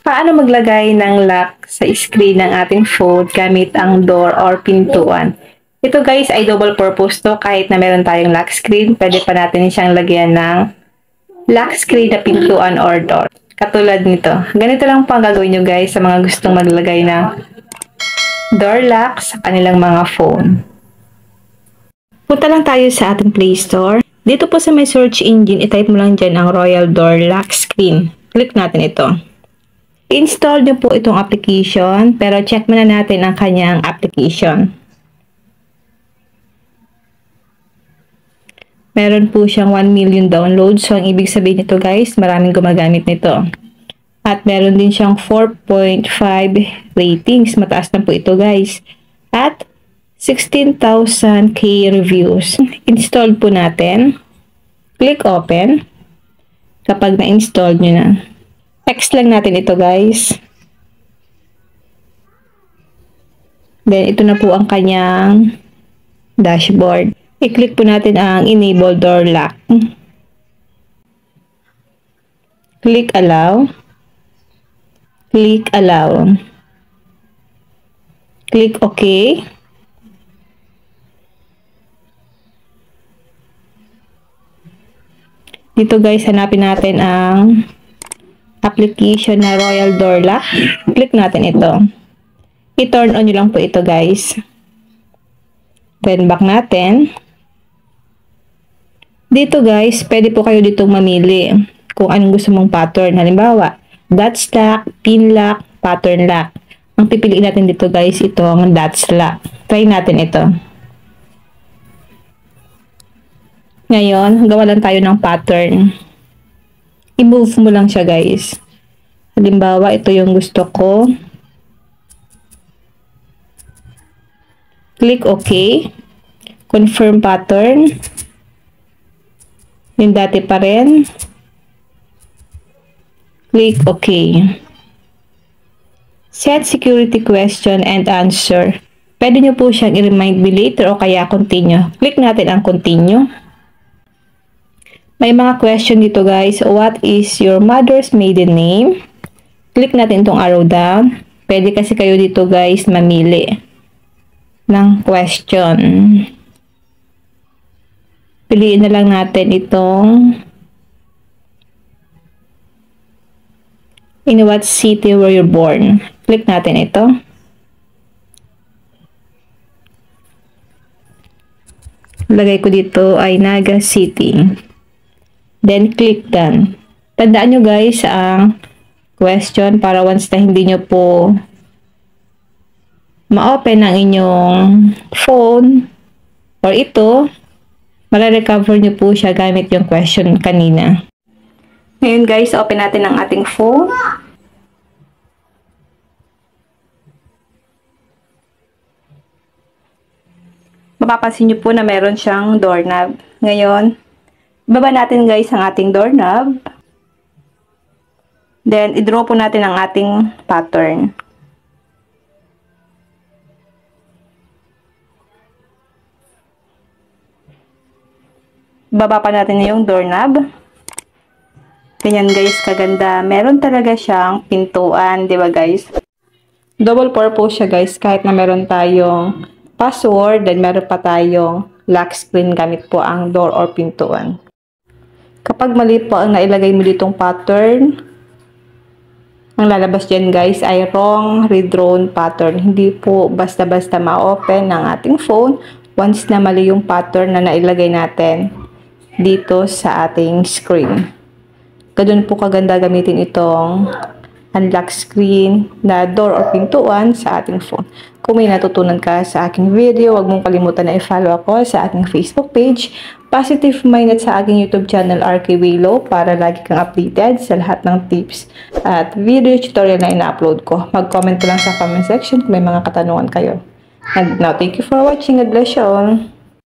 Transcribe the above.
Paano maglagay ng lock sa screen ng ating phone gamit ang door or pintuan? Ito guys ay double purpose to. Kahit na meron tayong lock screen, pwede pa natin siyang lagyan ng lock screen na pintuan or door. Katulad nito. Ganito lang po ang gagawin nyo guys sa mga gustong maglagay ng door lock sa kanilang mga phone. Punta lang tayo sa ating Play Store. Dito po sa may search engine, itype mo lang dyan ang Royal Door Lock Screen. Click natin ito. I-install nyo po itong application, pero check muna natin ang kanyang application. Meron po siyang 1 million downloads. So, ang ibig sabihin nito guys, maraming gumagamit nito. At meron din siyang 4.5 ratings. Mataas na po ito guys. At 16,000k reviews. Install po natin. Click open. Kapag na-install nyo na. Text lang natin ito guys. Then, ito na po ang kanyang dashboard. I-click po natin ang Enable Door Lock. Click Allow. Click Allow. Click OK. Dito guys, hanapin natin ang application na Royal Door Lock. Click natin ito. I-turn on nyo lang po ito guys. Then back natin. Dito guys, pwede po kayo ditong mamili kung anong gusto mong pattern. Halimbawa, dots lock, pin lock, pattern lock. Ang pipiliin natin dito guys, ito ang dots lock. Try natin ito. Ngayon, gawa lang tayo ng pattern. I-move mo lang siya guys. Halimbawa, ito yung gusto ko. Click OK. Confirm pattern. Yung dati pa rin. Click OK. Set security question and answer. Pwede nyo po siyang i-remind me later o kaya continue. Click natin ang continue. May mga question dito guys. What is your mother's maiden name? Click natin itong arrow down. Pwede kasi kayo dito guys mamili ng question. Piliin na lang natin itong in what city were you born? Click natin ito. Lagay ko dito ay Naga City. Then, click done. Tandaan nyo guys ang question para once na hindi nyo po ma-open ang inyong phone or ito, mare-recover nyo po siya gamit yung question kanina. Ngayon guys, open natin ang ating phone. Mapapansin nyo po na meron siyang doorknob. Ngayon, baba natin guys ang ating doorknob. Then, i-draw po natin ang ating pattern. Baba pa natin yung doorknob. Ganyan guys, kaganda. Meron talaga siyang pintuan, di ba guys? Double purpose siya guys, kahit na meron tayong password, then meron pa tayong lock screen gamit po ang door or pintuan. Kapag mali po ang nailagay mo ditong pattern, ang lalabas dyan guys ay wrong redrawn pattern. Hindi po basta-basta ma-open ng ating phone once na mali yung pattern na nailagay natin dito sa ating screen. Ganun po kaganda gamitin itong unlock screen na door or pintuan sa ating phone. Kung may natutunan ka sa aking video, huwag mong kalimutan na i-follow ako sa aking Facebook page, Positive Mind, at sa aking YouTube channel, RK Willow, para lagi kang updated sa lahat ng tips at video tutorial na ina-upload ko. Mag-comment lang sa comment section kung may mga katanungan kayo. And now, thank you for watching. God bless you all.